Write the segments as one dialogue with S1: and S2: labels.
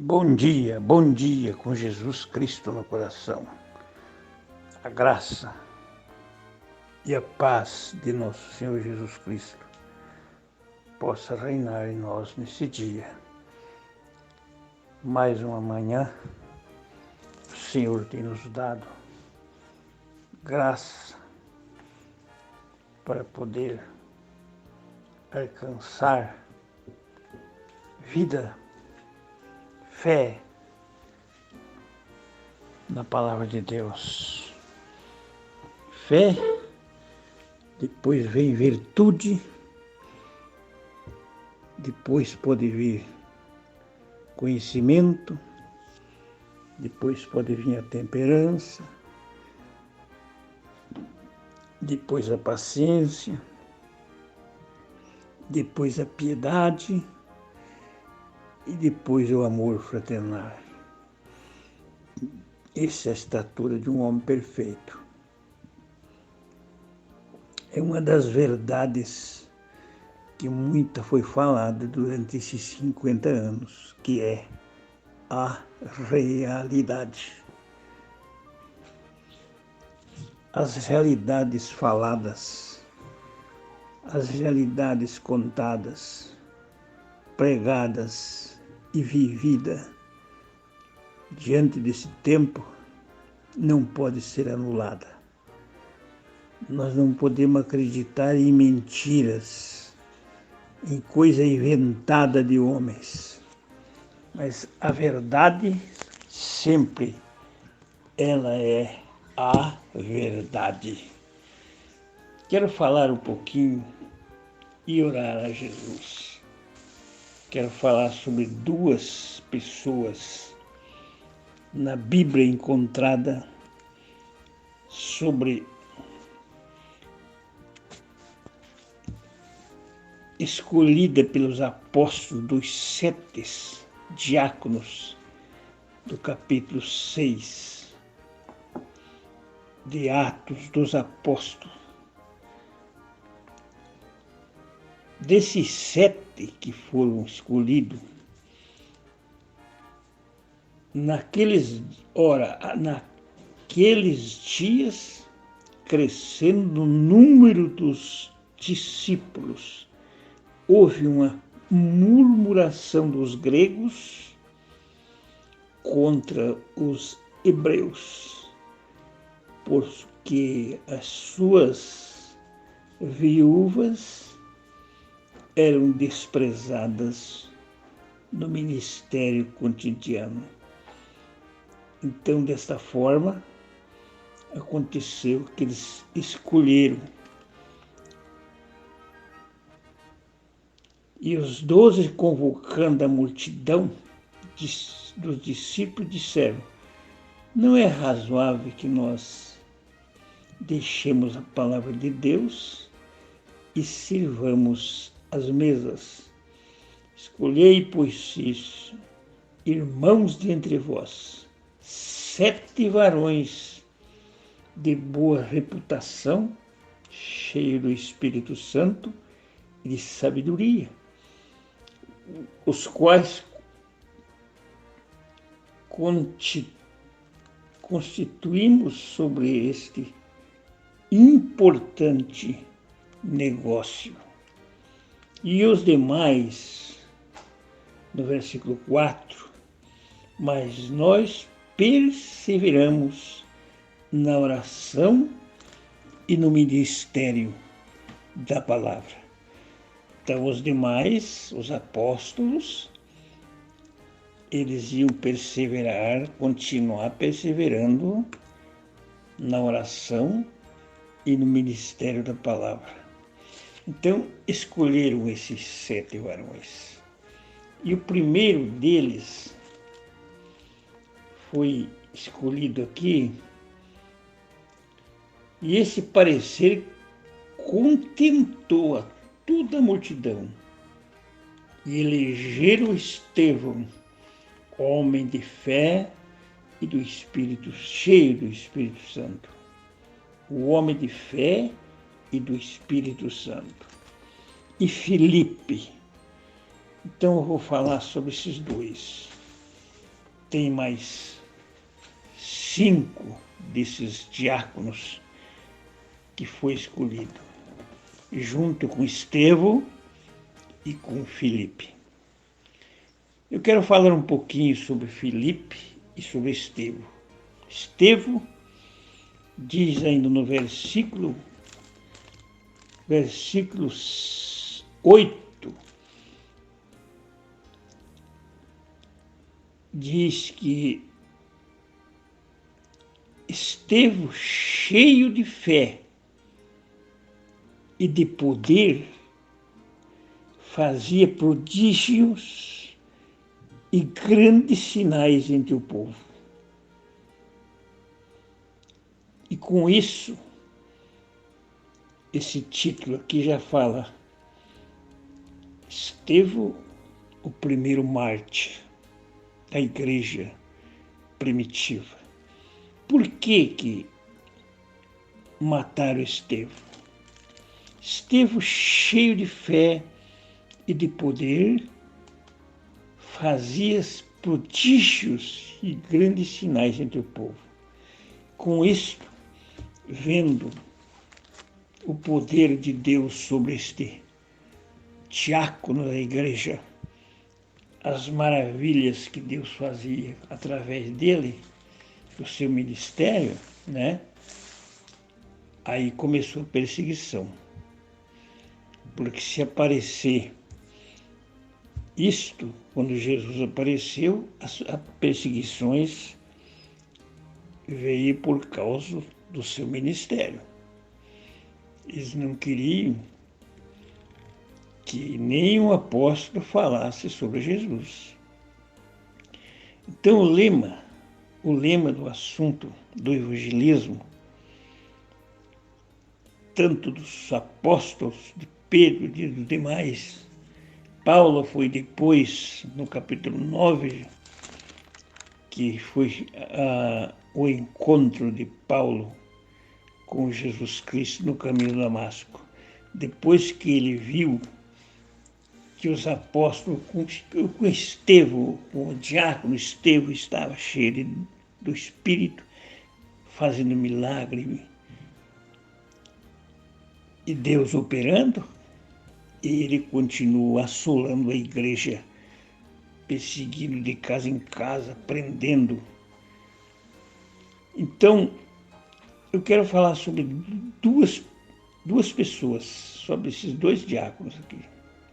S1: Bom dia com Jesus Cristo no coração. A graça e a paz de nosso Senhor Jesus Cristo possa reinar em nós nesse dia. Mais uma manhã, o Senhor tem nos dado graça para poder alcançar vida, fé na palavra de Deus. Fé, depois vem virtude, depois pode vir conhecimento, depois pode vir a temperança, depois a paciência, depois a piedade e depois o amor fraternal. Essa é a estatura de um homem perfeito. É uma das verdades que muita foi falada durante esses 50 anos, que é a realidade. As realidades faladas, as realidades contadas, pregadas e vividas diante desse tempo não pode ser anulada. Nós não podemos acreditar em mentiras, em coisa inventada de homens. Mas a verdade sempre ela é a verdade. Quero falar um pouquinho e orar a Jesus. Quero falar sobre duas pessoas na Bíblia encontrada sobre escolhida pelos apóstolos dos 7 diáconos do capítulo 6 de Atos dos Apóstolos. Desses 7 que foram escolhidos, naqueles dias, crescendo o número dos discípulos, houve uma murmuração dos gregos contra os hebreus, porque as suas viúvas eram desprezadas no ministério cotidiano. Então, desta forma, aconteceu que eles escolheram. E os 12, convocando a multidão dos discípulos, disseram: não é razoável que nós deixemos a palavra de Deus e sirvamos as mesas. Escolhei, pois, isso, irmãos de entre vós, 7 varões de boa reputação, cheios do Espírito Santo e de sabedoria, os quais constituímos sobre este importante negócio. E os demais, no versículo 4, mas nós perseveramos na oração e no ministério da palavra. Então, os demais, os apóstolos, eles iam perseverar, continuar perseverando na oração e no ministério da palavra. Então, escolheram esses 7 varões. E o primeiro deles foi escolhido aqui, e esse parecer contentou a toda a multidão, e elegeram Estevão, homem de fé e do Espírito, cheio do Espírito Santo. O homem de fé e do Espírito Santo. E Filipe. Então eu vou falar sobre esses dois. tem mais 5 desses diáconos que foi escolhido, junto com Estevão e com Filipe. Eu quero falar um pouquinho sobre Filipe e sobre Estevão. Estevão diz ainda no versículo 8, diz que Estevão, cheio de fé e de poder, fazia prodígios e grandes sinais entre o povo. E com isso, esse título aqui já fala Estevão, o primeiro mártir da igreja primitiva. Por que mataram Estevão? Estevão, cheio de fé e de poder, fazia prodígios e grandes sinais entre o povo. Com isso, vendo o poder de Deus sobre este diácono da igreja, as maravilhas que Deus fazia através dele, do seu ministério, né? Aí começou a perseguição. Porque se aparecer isto, quando Jesus apareceu, as perseguições veio por causa do seu ministério. Eles não queriam que nenhum apóstolo falasse sobre Jesus. Então o lema do assunto do evangelismo, tanto dos apóstolos, de Pedro e dos demais, Paulo foi depois, no capítulo 9, que foi o encontro de Paulo com Jesus Cristo no caminho de Damasco. Depois que ele viu que os apóstolos, com Estevão, com o diácono Estevão, estava cheio do Espírito, fazendo milagre, e Deus operando, ele continua assolando a igreja, perseguindo de casa em casa, prendendo. Então, eu quero falar sobre duas pessoas, sobre esses 2 diáconos aqui,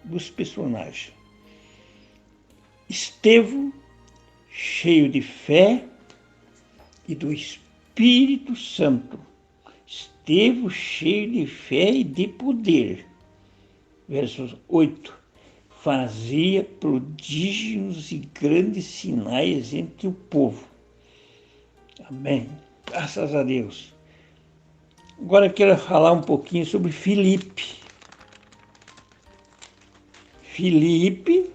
S1: 2 personagens. Estevão, cheio de fé e do Espírito Santo. Estevão, cheio de fé e de poder. Versos 8. Fazia prodígios e grandes sinais entre o povo. Amém. Graças a Deus. Agora eu quero falar um pouquinho sobre Filipe. Filipe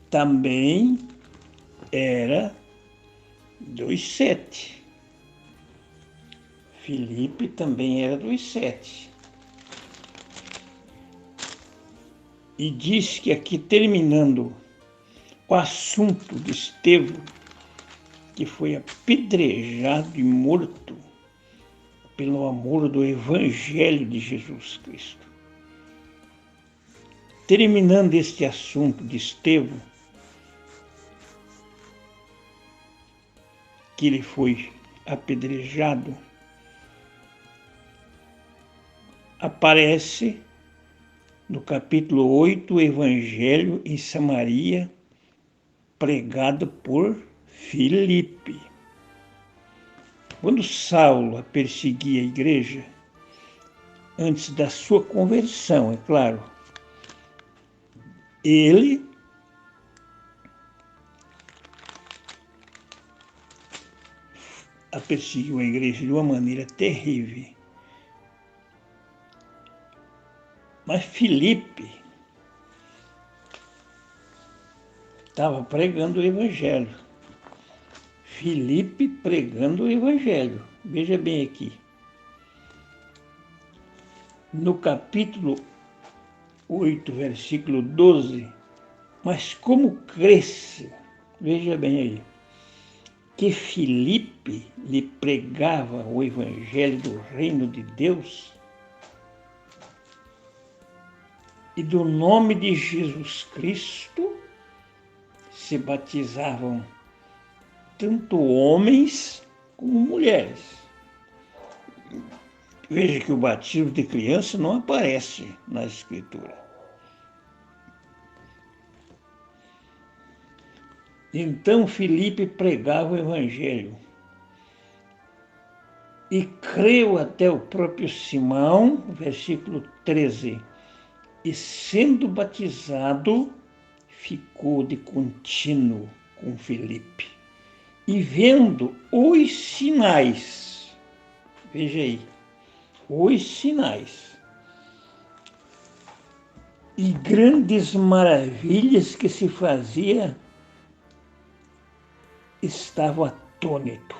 S1: também era dos 7. Filipe também era dos 7. E diz que aqui, terminando o assunto de Estevão, que foi apedrejado e morto pelo amor do Evangelho de Jesus Cristo. Terminando este assunto de Estevão, que ele foi apedrejado, aparece no capítulo 8 o Evangelho em Samaria, pregado por Filipe. Quando Saulo perseguia a igreja, antes da sua conversão, é claro, ele perseguiu a igreja de uma maneira terrível. Mas Filipe estava pregando o Evangelho. Filipe pregando o Evangelho. Veja bem aqui. No capítulo 8, versículo 12, mas como cresce Veja bem aí, que Filipe lhe pregava o evangelho do reino de Deus e do nome de Jesus Cristo se batizavam tanto homens como mulheres. Veja que o batismo de criança não aparece na Escritura. Então Filipe pregava o evangelho e creu até o próprio Simão, versículo 13, e sendo batizado, ficou de contínuo com Filipe. E vendo os sinais, veja aí, os sinais e grandes maravilhas que se fazia, estava atônito.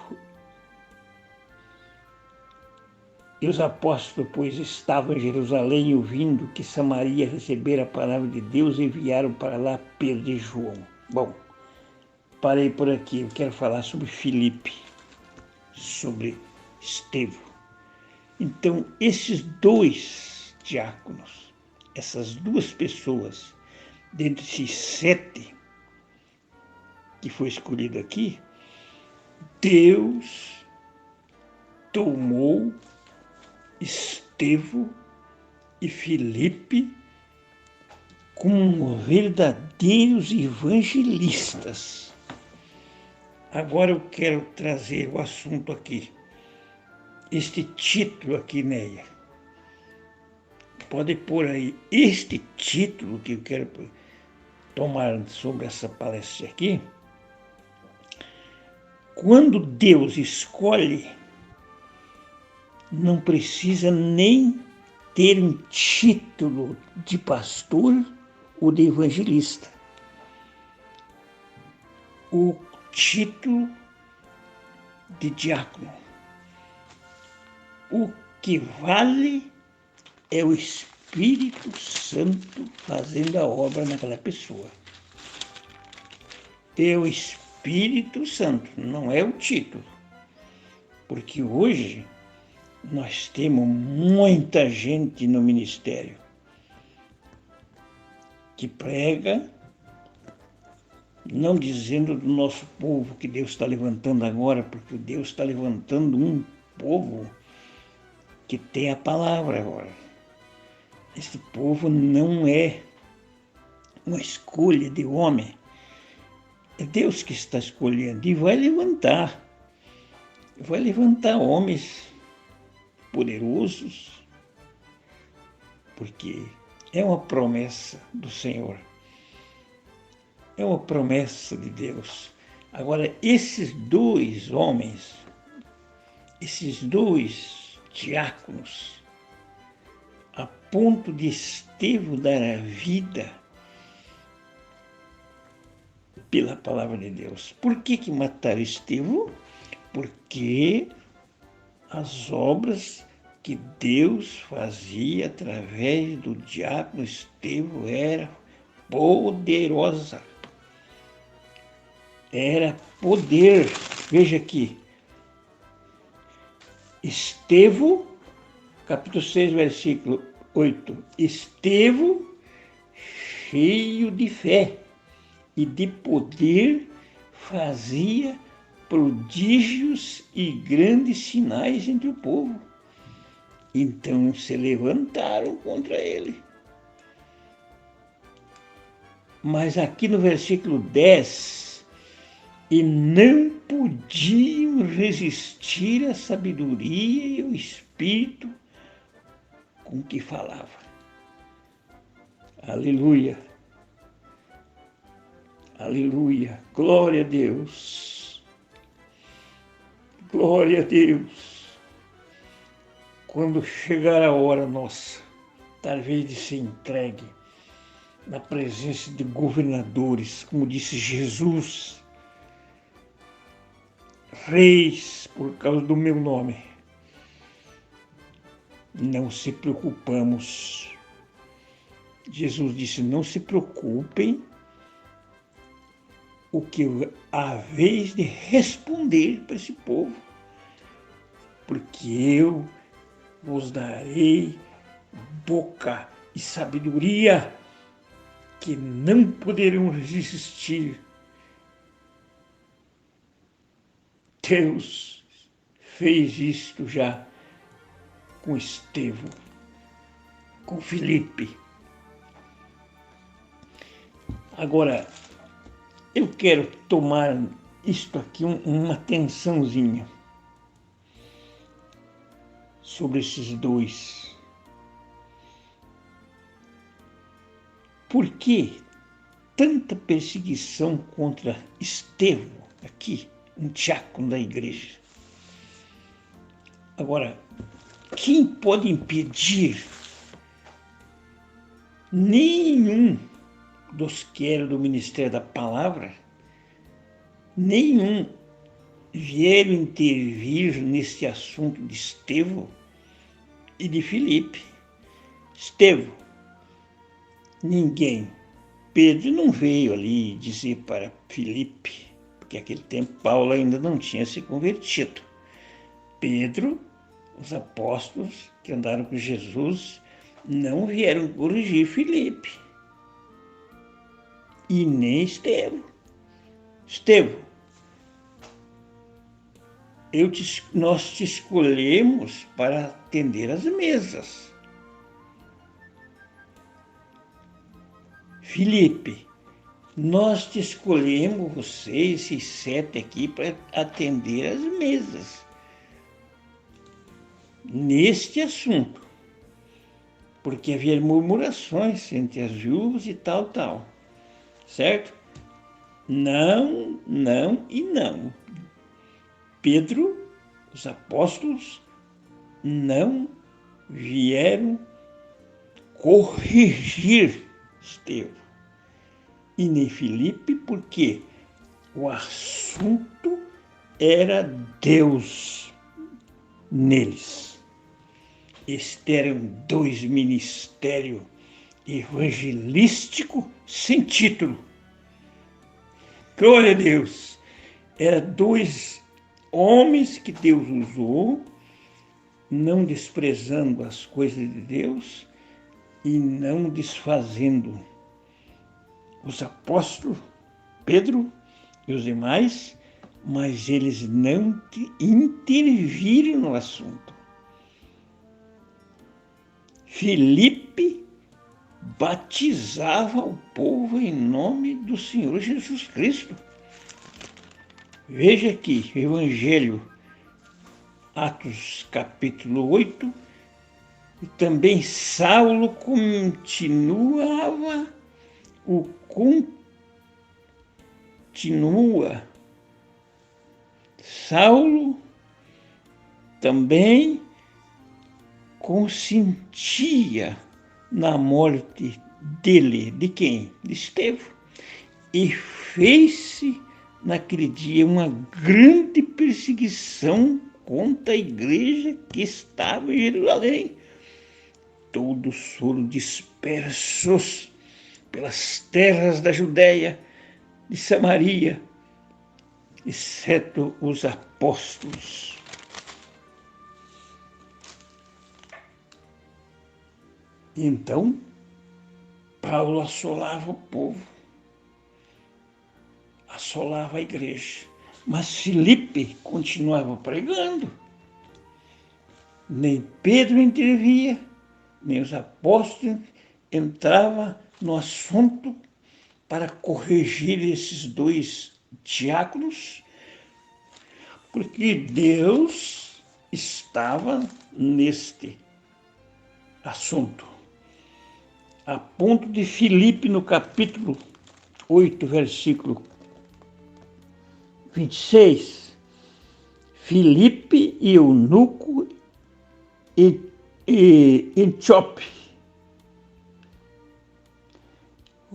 S1: E os apóstolos, pois, estavam em Jerusalém ouvindo que Samaria recebera a palavra de Deus, enviaram para lá Pedro e João. Bom, parei por aqui. Eu quero falar sobre Filipe, sobre Estevão. Então, esses dois diáconos, essas duas pessoas, dentre esses 7 que foi escolhido aqui, Deus tomou Estevão e Filipe como verdadeiros evangelistas. Agora eu quero trazer o assunto aqui, este título aqui, Neia. Pode pôr aí este título que eu quero tomar sobre essa palestra aqui. Quando Deus escolhe, não precisa nem ter um título de pastor ou de evangelista. O título de diácono. O que vale é o Espírito Santo fazendo a obra naquela pessoa. É o Espírito Santo, não é o título. Porque hoje nós temos muita gente no ministério que prega, não dizendo do nosso povo que Deus está levantando agora, porque Deus está levantando um povo que tem a palavra agora. Esse povo não é uma escolha de homem, é Deus que está escolhendo e vai levantar homens poderosos, porque é uma promessa do Senhor, é uma promessa de Deus. Agora, esses dois homens, esses dois diáconos, a ponto de Estevão dar a vida pela palavra de Deus. Por que mataram Estevão? Porque as obras que Deus fazia através do diácono Estevão era poderosa. Era poder. Veja aqui. Estevão, capítulo 6, versículo 8. Estevão, cheio de fé e de poder, fazia prodígios e grandes sinais entre o povo. Então se levantaram contra ele. Mas aqui no versículo 10, e não podiam resistir à sabedoria e ao espírito com que falava. Aleluia. Aleluia. Glória a Deus. Glória a Deus. Quando chegar a hora nossa, talvez de ser entregue na presença de governadores, como disse Jesus, reis por causa do meu nome, não se preocupamos. Jesus disse, não se preocupem o que a vez de responder para esse povo, porque eu vos darei boca e sabedoria que não poderão resistir. Deus fez isto já com Estevão, com Filipe. Agora, eu quero tomar isto aqui, uma atençãozinha sobre esses dois. Por que tanta perseguição contra Estevão aqui, um diácono da igreja? Agora, quem pode impedir? Nenhum dos que eram do ministério da palavra, nenhum vieram intervir nesse assunto de Estevão e de Filipe. Estevão, ninguém. Pedro não veio ali dizer para Filipe, porque naquele tempo Paulo ainda não tinha se convertido. Pedro, os apóstolos que andaram com Jesus, não vieram corrigir Filipe. E nem Estevão. Estevão, nós te escolhemos para atender as mesas. Filipe, nós te escolhemos, você, esses 7 aqui, para atender as mesas. Neste assunto. Porque havia murmurações entre as viúvas e tal. Certo? Não, não e não. Pedro, os apóstolos, não vieram corrigir Estevão. E nem Filipe, porque o assunto era Deus neles. Estes eram 2 ministérios evangelísticos sem título. Glória a Deus! Eram 2 homens que Deus usou, não desprezando as coisas de Deus e não desfazendo os apóstolos, Pedro e os demais, mas eles não interviram no assunto. Filipe batizava o povo em nome do Senhor Jesus Cristo. Veja aqui, Evangelho, Atos capítulo 8, e também Saulo Saulo também consentia na morte dele. De quem? De Estevão. E fez-se naquele dia uma grande perseguição contra a igreja que estava em Jerusalém. Todos foram dispersos pelas terras da Judéia, de Samaria, exceto os apóstolos. Então, Paulo assolava o povo, assolava a igreja, mas Filipe continuava pregando. Nem Pedro intervia, nem os apóstolos entravam no assunto para corrigir esses 2 diáconos, porque Deus estava neste assunto. A ponto de Filipe, no capítulo 8, versículo 26, Filipe e eunuco e Etíope.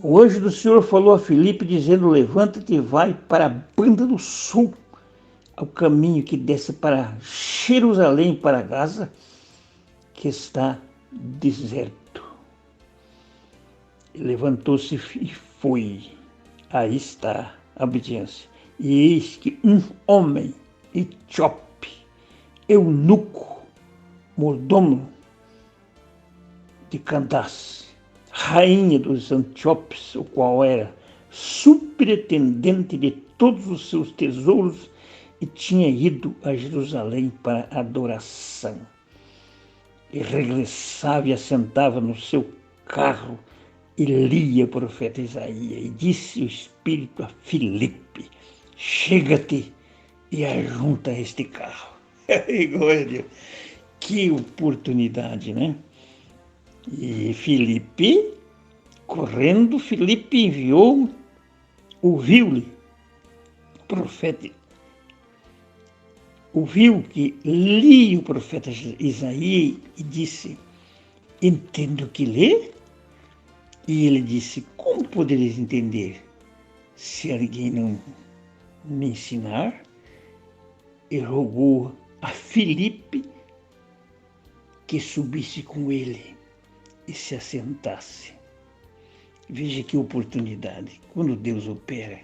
S1: O anjo do Senhor falou a Filipe, dizendo: levanta-te e vai para a banda do sul, ao caminho que desce para Jerusalém, para Gaza, que está deserto. Levantou-se e foi. Aí está a obediência. E eis que um homem etíope, eunuco, mordomo de Candace, rainha dos Antíopes, o qual era superintendente de todos os seus tesouros e tinha ido a Jerusalém para adoração. E regressava e assentava no seu carro e lia o profeta Isaías. E disse o Espírito a Filipe: chega-te e ajunta este carro. Glória a Deus. Que oportunidade, né? E Filipe, correndo, Filipe enviou, ouviu-lhe, o profeta, ouviu que lia o profeta Isaías e disse: entendo o que lê? E ele disse: como poderes entender se alguém não me ensinar? E rogou a Filipe que subisse com ele e se assentasse. Veja que oportunidade, quando Deus opera.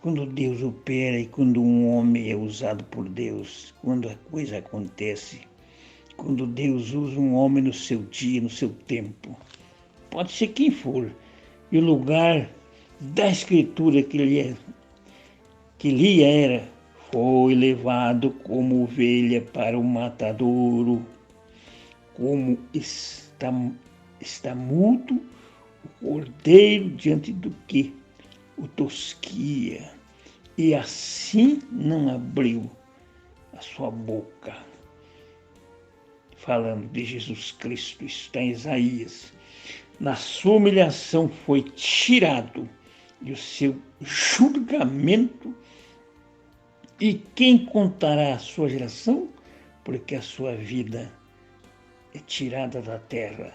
S1: Quando Deus opera e quando um homem é usado por Deus, quando a coisa acontece, quando Deus usa um homem no seu dia, no seu tempo, pode ser quem for, e o lugar da escritura que lia era: foi levado como ovelha para o matadouro, como está mudo o cordeiro diante do que o tosquia, e assim não abriu a sua boca. Falando de Jesus Cristo, está em Isaías. Na sua humilhação foi tirado, e o seu julgamento, e quem contará a sua geração? Porque a sua vida é tirada da terra.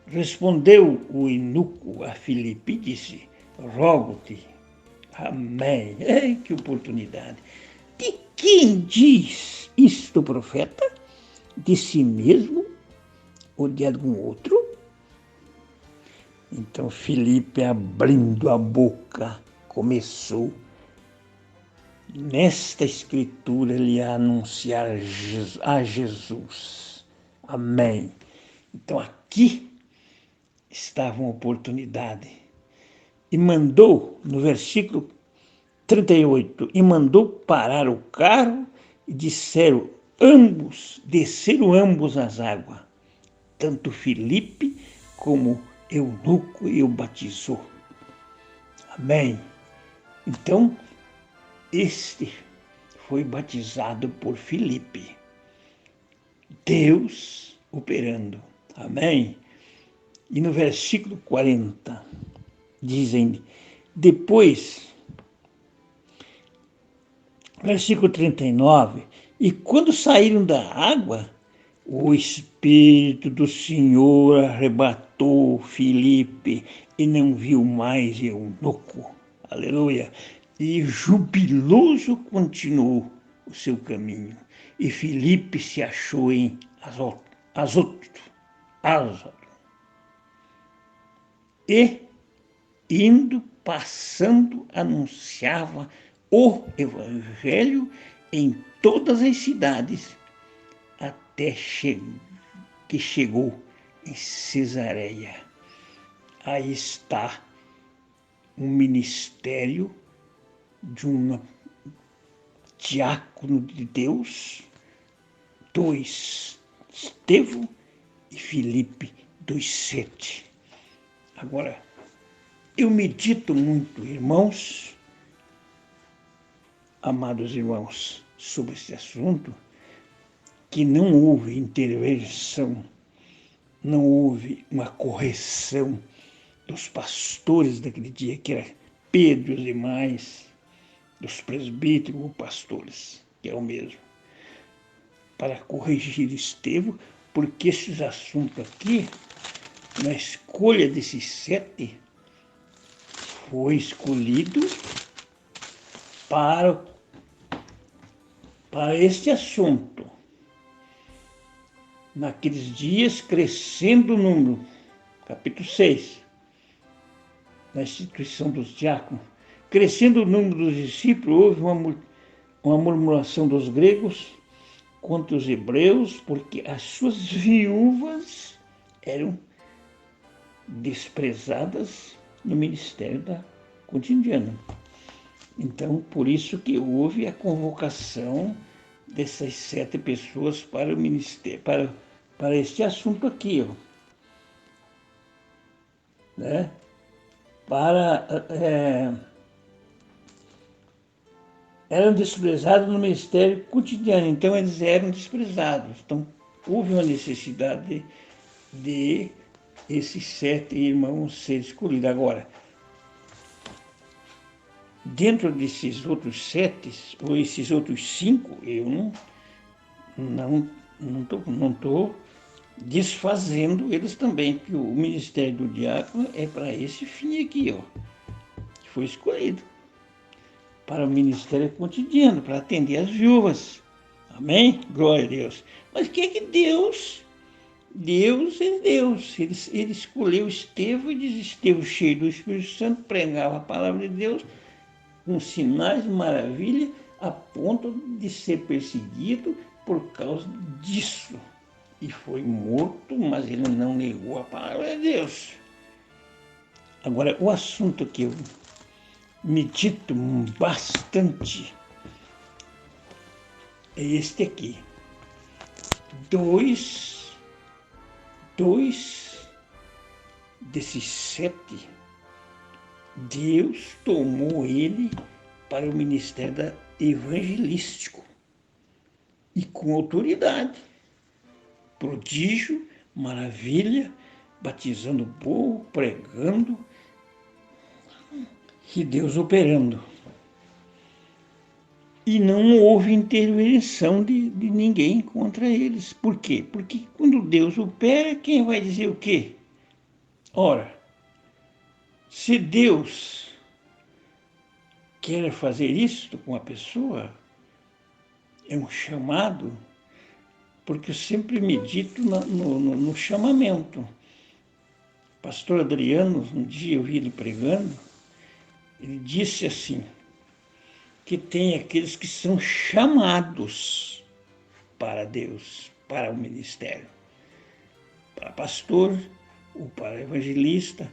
S1: Respondeu o eunuco a Filipe e disse: rogo-te. Amém. Que oportunidade. De quem diz isto o profeta? De si mesmo ou de algum outro? Então Filipe, abrindo a boca, começou nesta escritura lhe a anunciar a Jesus. Amém. Então aqui estava uma oportunidade. E mandou, no versículo 38, e mandou parar o carro e desceram ambos às águas, tanto Filipe como eunuco, e o batizou. Amém. Então, este foi batizado por Filipe. Deus operando. Amém. E no versículo 40, dizem, depois, versículo 39, e quando saíram da água, o Espírito do Senhor arrebatou Filipe e não viu mais eunuco. Aleluia. E jubiloso continuou o seu caminho. E Filipe se achou em Azoto. E, indo, passando, anunciava o evangelho em todas as cidades, até que chegou em Cesareia. Aí está um ministério de um diácono de Deus, 2, Estevão e Filipe 2,7. Agora, eu medito muito, irmãos, amados irmãos, sobre esse assunto, que não houve intervenção, não houve uma correção dos pastores daquele dia, que era Pedro e os demais, dos presbíteros ou pastores, que é o mesmo, para corrigir Estevão, porque esses assuntos aqui, na escolha desses 7, foi escolhido para este assunto. Naqueles dias, crescendo o número, capítulo 6, na instituição dos diáconos, Crescendo o número dos discípulos, houve uma murmuração dos gregos contra os hebreus, porque as suas viúvas eram desprezadas no ministério da cotidiana. Então, por isso que houve a convocação dessas 7 pessoas para o ministério, para este assunto aqui, ó, né? Eram desprezados no ministério cotidiano, então eles eram desprezados. Então, houve uma necessidade de esses 7 irmãos serem escolhidos. Agora, dentro desses outros 7, ou esses outros 5, eu não estou desfazendo eles também, porque o ministério do diácono é para esse fim aqui, ó, que foi escolhido para o ministério cotidiano, para atender as viúvas. Amém? Glória a Deus. Mas o que é que Deus é Deus. Ele escolheu Estevão e diz: Estevão, cheio do Espírito Santo, pregava a palavra de Deus com sinais, maravilha, a ponto de ser perseguido por causa disso. E foi morto, mas ele não negou a palavra de Deus. Agora, o assunto que eu medito bastante é este aqui. Dois desses 7, Deus tomou ele para o ministério evangelístico e com autoridade. Prodígio, maravilha, batizando o povo, pregando e Deus operando. E não houve intervenção de ninguém contra eles. Por quê? Porque quando Deus opera, quem vai dizer o quê? Ora, se Deus quer fazer isto com a pessoa, é um chamado, porque eu sempre medito no chamamento. Pastor Adriano, um dia eu vi ele pregando, ele disse assim, que tem aqueles que são chamados para Deus, para o ministério, para pastor ou para evangelista,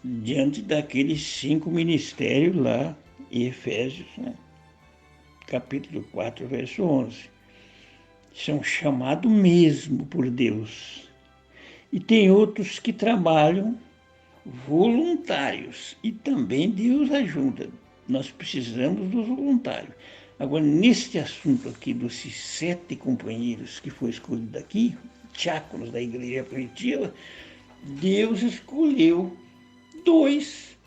S1: diante daqueles 5 ministérios lá em Efésios, né? Capítulo 4, verso 11. São chamados mesmo por Deus. E tem outros que trabalham voluntários, e também Deus ajuda. Nós precisamos dos voluntários. Agora, neste assunto aqui, dos 7 companheiros que foi escolhido aqui, diáconos da igreja primitiva, Deus escolheu 2.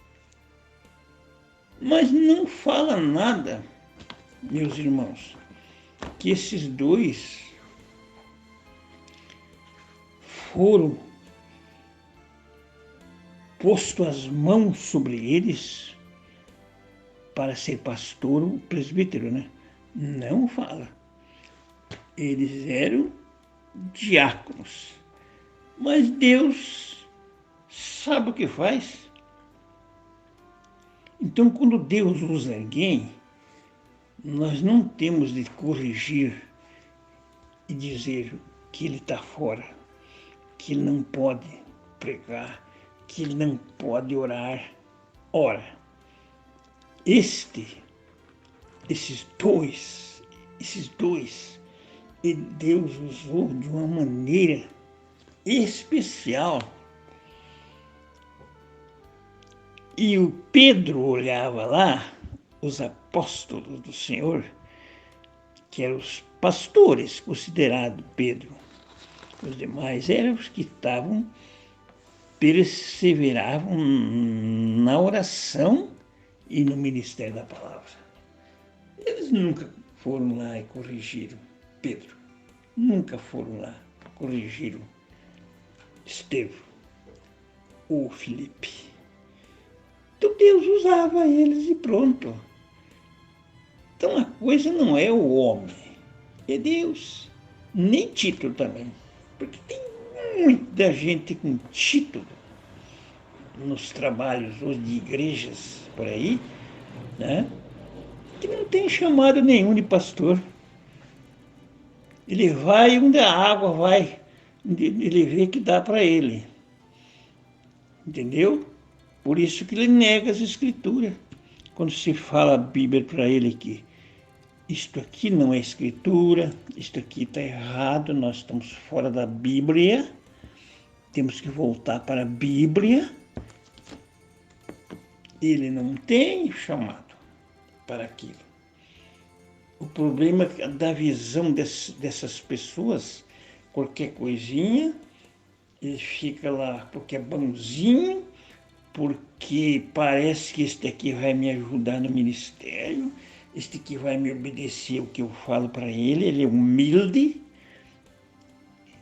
S1: Mas não fala nada, meus irmãos, que esses 2 foram posto as mãos sobre eles para ser pastor ou presbítero, né? Não fala. Eles eram diáconos. Mas Deus sabe o que faz. Então, quando Deus usa alguém, nós não temos de corrigir e dizer que ele está fora, que ele não pode pregar, que ele não pode orar. Ora, esses dois, e Deus usou de uma maneira especial. E o Pedro olhava lá, os apóstolos do Senhor, que eram os pastores, considerados Pedro. Os demais eram os que perseveravam na oração e no ministério da palavra. Eles nunca foram lá e corrigiram Pedro. Nunca foram lá e corrigiram Estevão ou Filipe. Então Deus usava eles e pronto. Então a coisa não é o homem, é Deus. Nem título também. Porque tem muita gente com título, nos trabalhos ou de igrejas por aí, né? Que não tem chamado nenhum de pastor. Ele vai onde a água vai, ele vê que dá para ele. Entendeu? Por isso que ele nega as escrituras. Quando se fala a Bíblia para ele aqui, isto aqui não é escritura, isto aqui está errado, nós estamos fora da Bíblia, temos que voltar para a Bíblia. Ele não tem chamado para aquilo. O problema da visão dessas pessoas, qualquer coisinha, ele fica lá porque é bonzinho, porque parece que este aqui vai me ajudar no ministério, este aqui vai me obedecer o que eu falo para ele é humilde,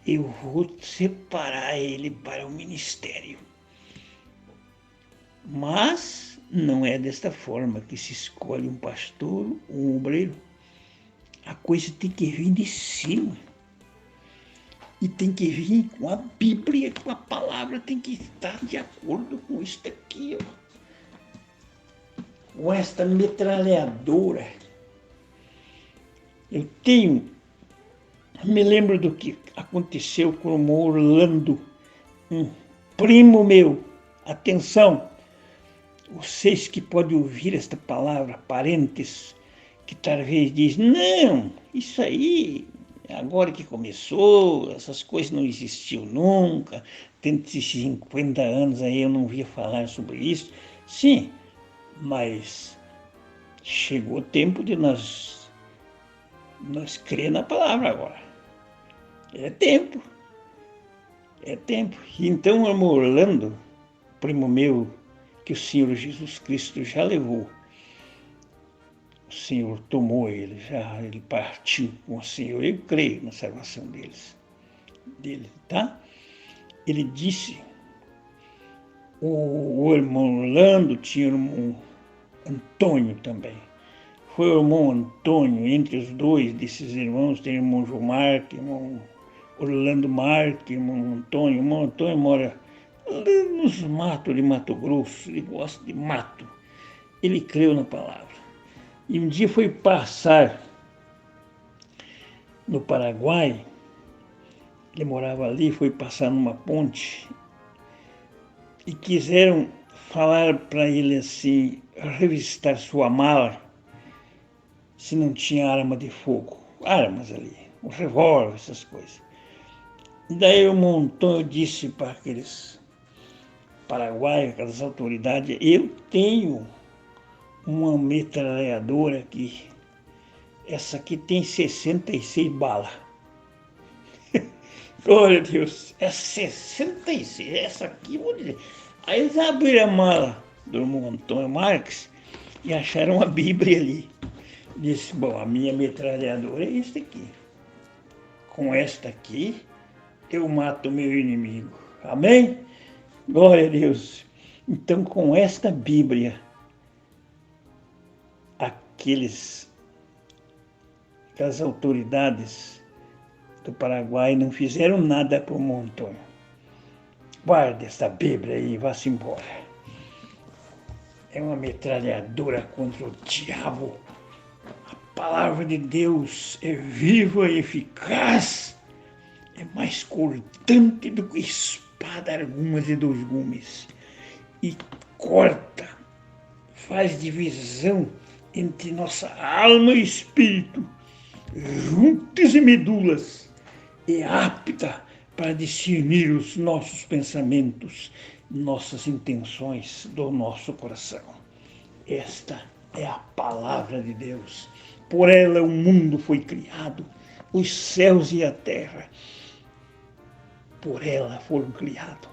S1: eu vou separar ele para o ministério. Mas não é desta forma que se escolhe um pastor, um obreiro. A coisa tem que vir de cima. E tem que vir com a Bíblia, com a palavra, tem que estar de acordo com isso aqui, ó. Com esta metralhadora. Me lembro do que aconteceu com o Orlando, um primo meu. Atenção, vocês que podem ouvir esta palavra, parentes, que talvez dizem, não, isso aí, agora que começou, essas coisas não existiam nunca, tem 50 anos aí eu não via falar sobre isso. Sim, mas chegou o tempo de nós crer na palavra agora. É tempo. É tempo. Então, o irmão Orlando, primo meu, que o Senhor Jesus Cristo já levou, o Senhor tomou ele, ele partiu com o Senhor. Eu creio na salvação dele, tá? Ele disse, o irmão Orlando tinha o irmão Antônio também. Foi o irmão Antônio, entre os dois desses irmãos, tem o irmão João Marque, o irmão Orlando Marque, o irmão Antônio. O irmão Antônio mora nos matos de Mato Grosso, ele gosta de mato. Ele creu na palavra. E um dia foi passar no Paraguai, ele morava ali, foi passar numa ponte e quiseram falar para ele assim, revistar sua mala, se não tinha arma de fogo, armas ali, um revólver, essas coisas. E daí o Monton disse para aqueles paraguaios, aquelas autoridades, eu tenho uma metralhadora aqui. Essa aqui tem 66 balas. Glória a Deus, é 66, essa aqui, vou dizer. Aí eles abriram a mala do irmão Antônio Marques e acharam uma Bíblia ali. Disse, bom, a minha metralhadora é esta aqui. Com esta aqui, eu mato o meu inimigo. Amém? Glória a Deus. Então, com esta Bíblia, aquelas autoridades do Paraguai não fizeram nada para o Monton. Guarde esta Bíblia aí e vá-se embora. É uma metralhadora contra o diabo. A palavra de Deus é viva e eficaz. É mais cortante do que espada alguma de 2 gumes. E corta, faz divisão entre nossa alma e espírito, juntas e medulas, é apta para discernir os nossos pensamentos, nossas intenções do nosso coração. Esta é a palavra de Deus. Por ela o mundo foi criado, os céus e a terra. Por ela foram criados.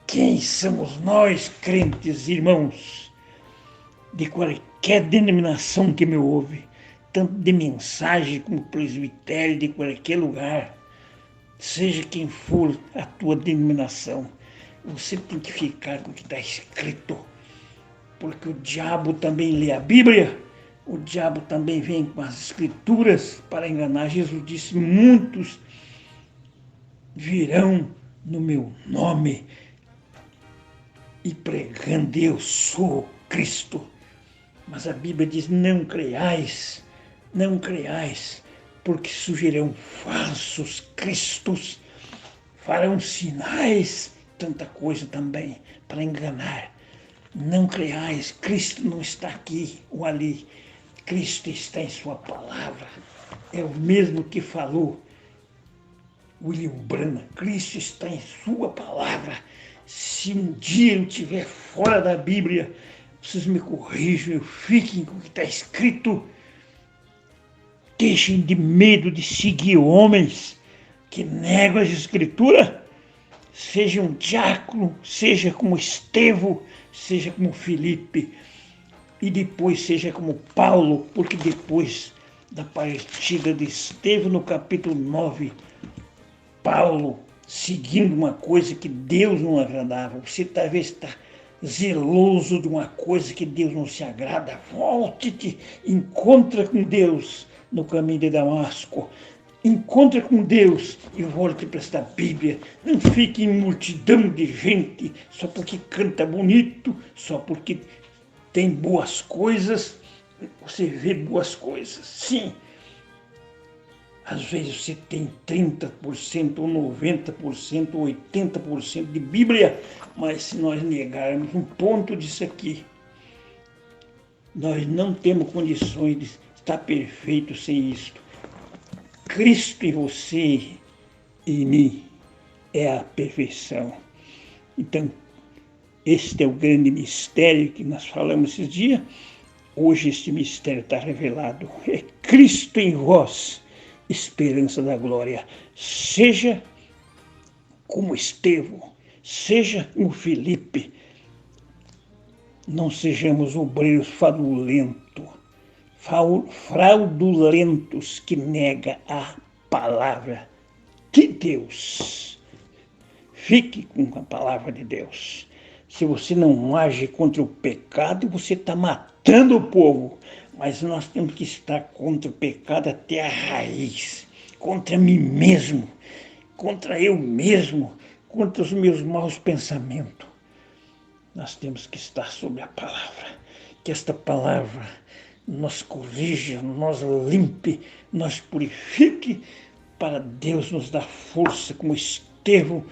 S1: Quem somos nós, crentes irmãos, de qualquer denominação que me ouve, tanto de mensagem como presbitério, de qualquer lugar, seja quem for a tua denominação, você tem que ficar com o que está escrito, porque o diabo também lê a Bíblia, o diabo também vem com as escrituras para enganar. Jesus disse, muitos virão no meu nome e pregando: eu sou Cristo. Mas a Bíblia diz: não creiais, porque surgirão falsos cristos, farão sinais, tanta coisa também, para enganar. Não creiais, Cristo não está aqui ou ali. Cristo está em sua palavra. É o mesmo que falou William Branham. Cristo está em sua palavra. Se um dia eu estiver fora da Bíblia, vocês me corrijam, eu fiquem com o que está escrito. Deixem de medo de seguir homens que negam as Escrituras. Seja um diácono, seja como Estevão, seja como Filipe, e depois seja como Paulo, porque depois da partida de Estevão, no capítulo 9, Paulo, seguindo uma coisa que Deus não agradava. Você talvez está zeloso de uma coisa que Deus não se agrada. Volte-te, encontra com Deus no caminho de Damasco. Encontre com Deus e volte para esta Bíblia. Não fique em multidão de gente só porque canta bonito, só porque tem boas coisas. Você vê boas coisas, sim. Às vezes você tem 30% ou 90% ou 80% de Bíblia, mas se nós negarmos um ponto disso aqui, nós não temos condições de estar perfeito sem isto. Cristo em você e em mim é a perfeição. Então, este é o grande mistério que nós falamos esses dias. Hoje este mistério está revelado. É Cristo em vós, esperança da glória. Seja como Estevão, seja como Filipe, não sejamos obreiros fraudulentos que nega a palavra de Deus. Fique com a palavra de Deus. Se você não age contra o pecado, você está matando o povo. Mas nós temos que estar contra o pecado até a raiz. Contra mim mesmo, contra eu mesmo, contra os meus maus pensamentos. Nós temos que estar sobre a palavra. Que esta palavra nos corrija, nos limpe, nos purifique, para Deus nos dar força, como Estevão,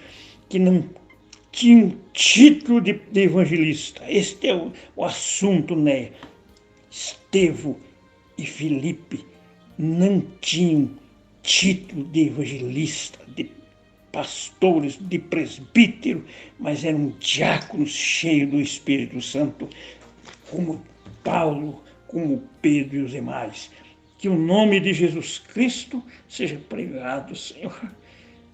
S1: que não tinha um título de evangelista. Este é o assunto, né? Estevão e Filipe não tinham título de evangelista, de pastores, de presbítero, mas eram diáconos cheios do Espírito Santo, como Paulo, como Pedro e os demais. Que o nome de Jesus Cristo seja pregado, Senhor.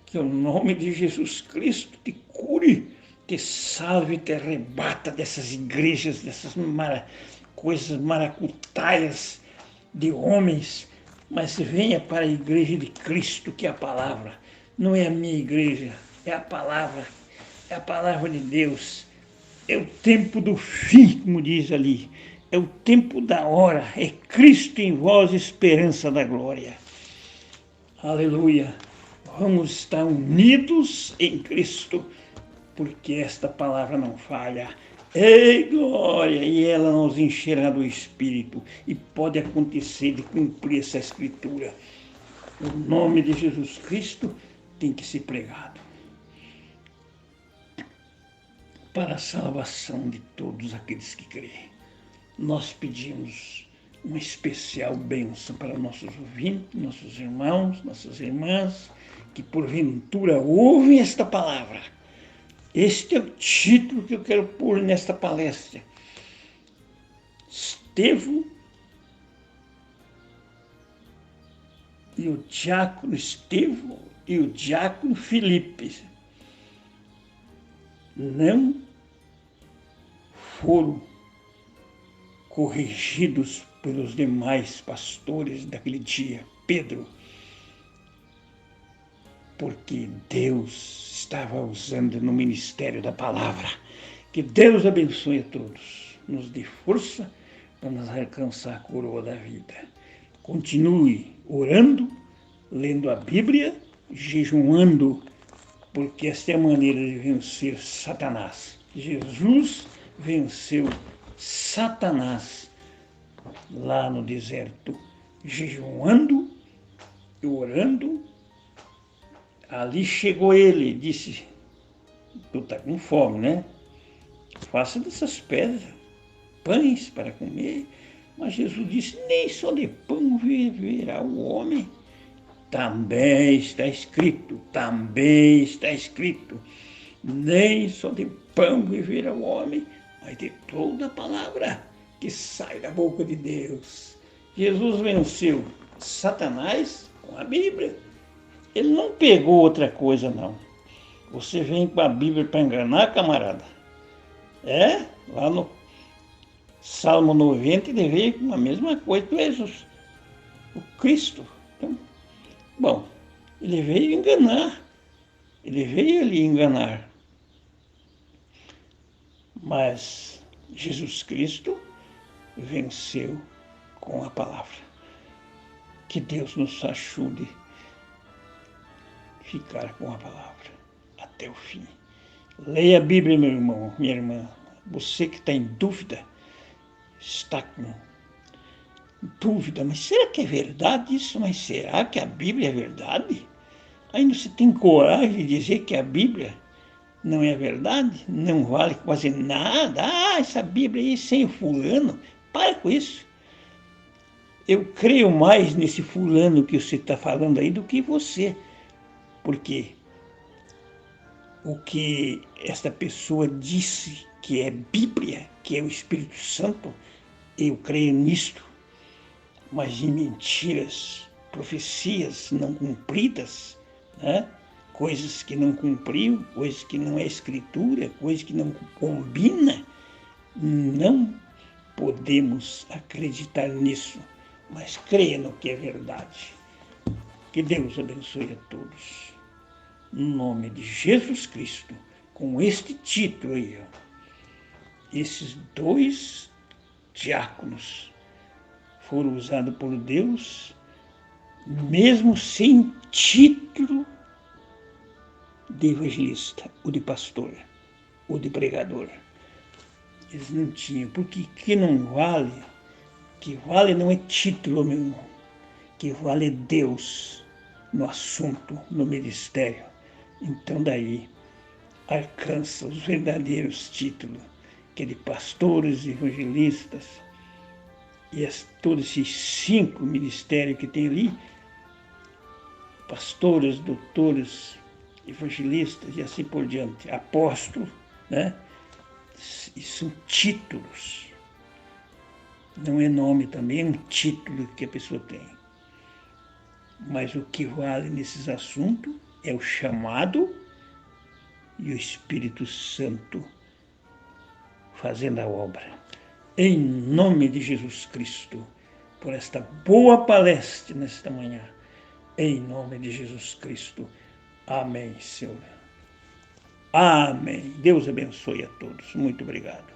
S1: Que o nome de Jesus Cristo te cure, te salve, te arrebata dessas igrejas, dessas coisas maracutaias de homens, mas venha para a igreja de Cristo, que é a palavra. Não é a minha igreja, é a palavra de Deus. É o tempo do fim, como diz ali. É o tempo da hora. É Cristo em vós, esperança da glória. Aleluia. Vamos estar unidos em Cristo, porque esta palavra não falha. Ei, glória! E ela nos encherá do Espírito. E pode acontecer de cumprir essa Escritura. O nome de Jesus Cristo tem que ser pregado para a salvação de todos aqueles que creem. Nós pedimos uma especial bênção para nossos ouvintes, nossos irmãos, nossas irmãs, que porventura ouvem esta palavra. Este é o título que eu quero pôr nesta palestra. Estevão e o diácono Estevão e o diácono Filipe não foram corrigidos pelos demais pastores daquele dia, Pedro, porque Deus estava usando no ministério da palavra. Que Deus abençoe a todos, nos dê força para nos alcançar a coroa da vida. Continue orando, lendo a Bíblia, jejuando, porque esta é a maneira de vencer Satanás. Jesus venceu Satanás lá no deserto, jejuando e orando. Ali chegou ele, disse: tu está com fome, né? Faça dessas pedras pães para comer. Mas Jesus disse: nem só de pão viverá o homem. Também está escrito, nem só de pão viverá o homem, mas de toda a palavra que sai da boca de Deus. Jesus venceu Satanás com a Bíblia. Ele não pegou outra coisa, não. Você vem com a Bíblia para enganar, camarada? Lá no Salmo 90 ele veio com a mesma coisa que Jesus, o Cristo. Então, bom, ele veio enganar. Ele veio ali enganar. Mas Jesus Cristo venceu com a palavra. Que Deus nos ajude a ficar com a palavra até o fim. Leia a Bíblia, meu irmão, minha irmã. Você que está em dúvida, está com dúvida, mas será que é verdade isso? Mas será que a Bíblia é verdade? Ainda você tem coragem de dizer que a Bíblia não é verdade? Não vale quase nada? Essa Bíblia aí sem o fulano. Para com isso. Eu creio mais nesse fulano que você está falando aí do que você. Porque o que esta pessoa disse que é Bíblia, que é o Espírito Santo, eu creio nisto. Mas em mentiras, profecias não cumpridas, né? Coisas que não cumpriu, coisas que não é escritura, coisas que não combina, não podemos acreditar nisso, mas creia no que é verdade. Que Deus abençoe a todos. No nome de Jesus Cristo, com este título aí, ó, esses 2 diáconos foram usados por Deus, mesmo sem título de evangelista, ou de pastor, ou de pregador. Eles não tinham, porque que não vale, que vale não é título, meu irmão, que vale é Deus no assunto, no ministério. Então daí alcança os verdadeiros títulos, que é de pastores, evangelistas, e todos esses 5 ministérios que tem ali, pastores, doutores, evangelistas e assim por diante, apóstolos, né? E são títulos. Não é nome também, é um título que a pessoa tem. Mas o que vale nesses assuntos é o chamado e o Espírito Santo fazendo a obra. Em nome de Jesus Cristo, por esta boa palestra nesta manhã, em nome de Jesus Cristo. Amém, Senhor. Amém. Deus abençoe a todos. Muito obrigado.